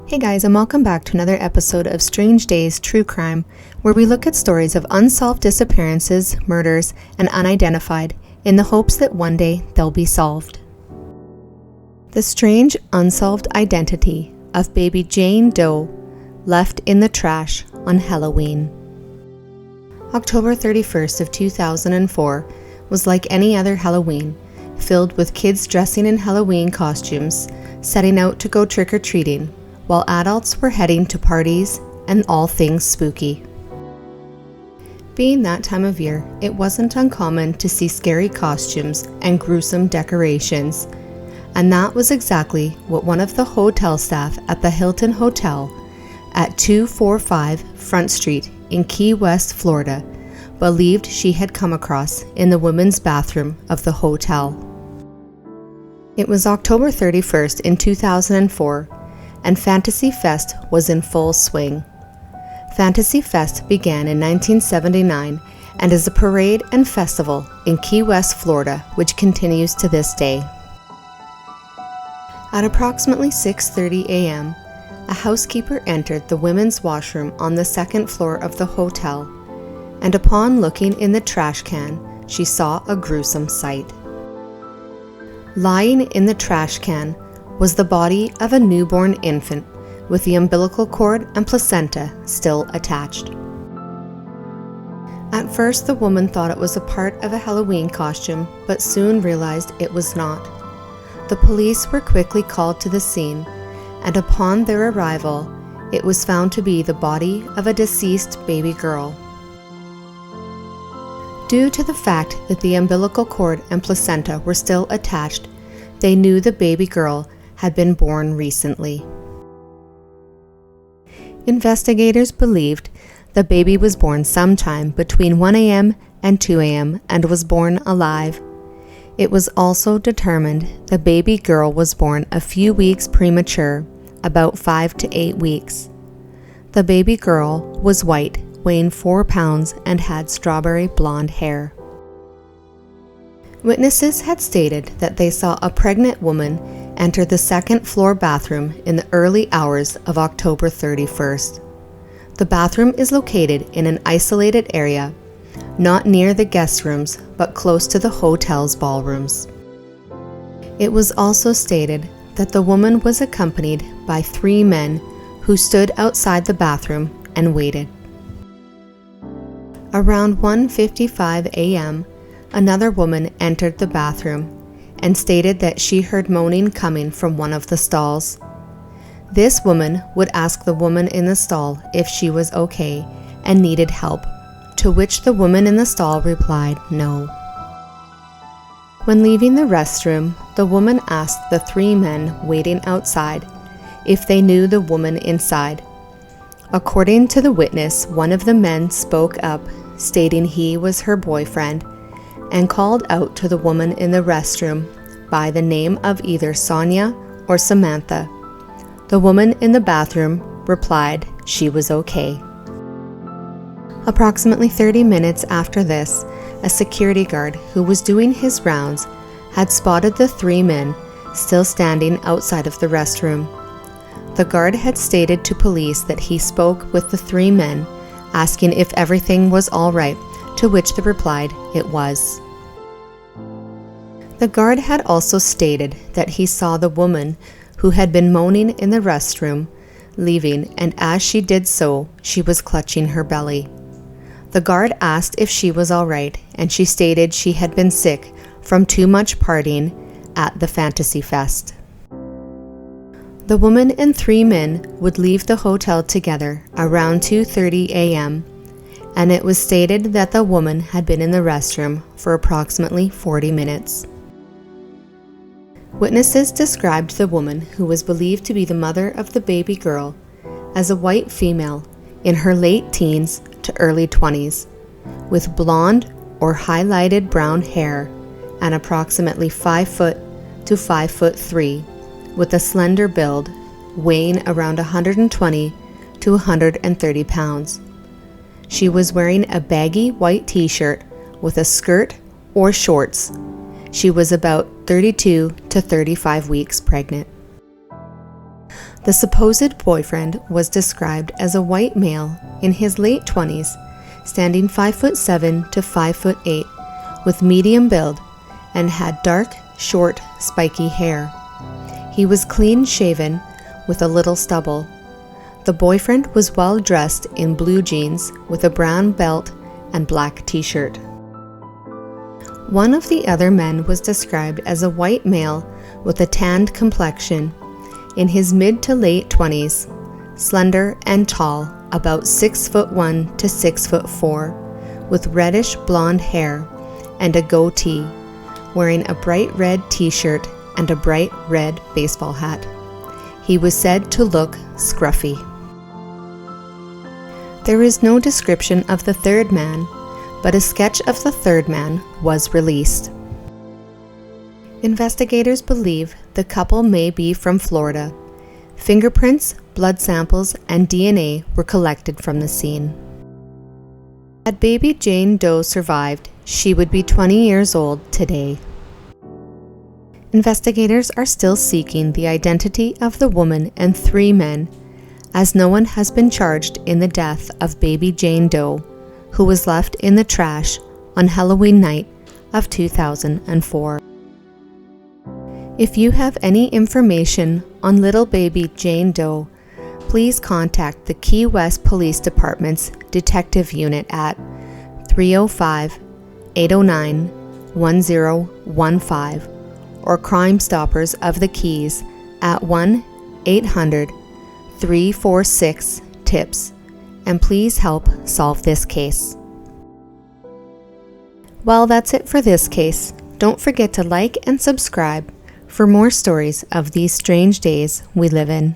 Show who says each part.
Speaker 1: Hey guys, and welcome back to another episode of Strange Days True Crime, where we look at stories of unsolved disappearances, murders, and unidentified in the hopes that one day they'll be solved. The strange unsolved identity of baby Jane Doe left in the trash on Halloween. October 31st of 2004 was like any other Halloween, filled with kids dressing in Halloween costumes, setting out to go trick-or-treating, while adults were heading to parties and all things spooky. Being that time of year, it wasn't uncommon to see scary costumes and gruesome decorations, and that was exactly what one of the hotel staff at the Hilton Hotel at 245 Front Street in Key West, Florida, believed she had come across in the women's bathroom of the hotel. It was October 31st in 2004, and Fantasy Fest was in full swing. Fantasy Fest began in 1979 and is a parade and festival in Key West, Florida, which continues to this day. At approximately 6:30 a.m., a housekeeper entered the women's washroom on the second floor of the hotel, and upon looking in the trash can, she saw a gruesome sight. Lying in the trash can was the body of a newborn infant with the umbilical cord and placenta still attached. At first, the woman thought it was a part of a Halloween costume, but soon realized it was not. The police were quickly called to the scene, and upon their arrival, it was found to be the body of a deceased baby girl. Due to the fact that the umbilical cord and placenta were still attached, they knew the baby girl had been born recently. Investigators believed the baby was born sometime between 1 a.m. and 2 a.m. and was born alive. It was also determined the baby girl was born a few weeks premature, about 5 to 8 weeks. The baby girl was white, weighing 4 pounds, and had strawberry blonde hair. Witnesses had stated that they saw a pregnant woman enter the second floor bathroom in the early hours of October 31st. The bathroom is located in an isolated area, not near the guest rooms, but close to the hotel's ballrooms. It was also stated that the woman was accompanied by 3 men who stood outside the bathroom and waited. Around 1:55 a.m., another woman entered the bathroom and stated that she heard moaning coming from one of the stalls. This woman would ask the woman in the stall if she was okay and needed help, to which the woman in the stall replied no. When leaving the restroom, the woman asked the 3 men waiting outside if they knew the woman inside. According to the witness, one of the men spoke up, stating he was her boyfriend, and called out to the woman in the restroom by the name of either Sonia or Samantha. The woman in the bathroom replied she was okay. Approximately 30 minutes after this, a security guard who was doing his rounds had spotted the 3 men still standing outside of the restroom. The guard had stated to police that he spoke with the 3 men, asking if everything was all right, to which they replied it was. The guard had also stated that he saw the woman who had been moaning in the restroom leaving, and as she did so, she was clutching her belly. The guard asked if she was all right, and she stated she had been sick from too much partying at the Fantasy Fest. The woman and 3 men would leave the hotel together around 2:30 a.m., and it was stated that the woman had been in the restroom for approximately 40 minutes. Witnesses described the woman, who was believed to be the mother of the baby girl, as a white female in her late teens to early 20s, with blonde or highlighted brown hair and approximately 5 foot to 5'3", with a slender build, weighing around 120 to 130 pounds. She was wearing a baggy white t-shirt with a skirt or shorts. She was about 32 to 35 weeks pregnant. The supposed boyfriend was described as a white male in his late 20s, standing 5'7" to 5'8", with medium build, and had dark, short, spiky hair. He was clean shaven with a little stubble. The boyfriend was well dressed in blue jeans with a brown belt and black t-shirt. One of the other men was described as a white male with a tanned complexion, in his mid to late 20s, slender and tall, about 6'1" to 6'4", with reddish blonde hair and a goatee, wearing a bright red t-shirt and a bright red baseball hat. He was said to look scruffy. There is no description of the third man, but a sketch of the third man was released. Investigators believe the couple may be from Florida. Fingerprints, blood samples, and DNA were collected from the scene. Had baby Jane Doe survived, she would be 20 years old today. Investigators are still seeking the identity of the woman and 3 men, as no one has been charged in the death of baby Jane Doe, who was left in the trash on Halloween night of 2004. If you have any information on little baby Jane Doe, please contact the Key West Police Department's Detective Unit at 305-809-1015 or Crime Stoppers of the Keys at 1-800-346-TIPS, and please help solve this case. Well, that's it for this case. Don't forget to like and subscribe for more stories of these strange days we live in.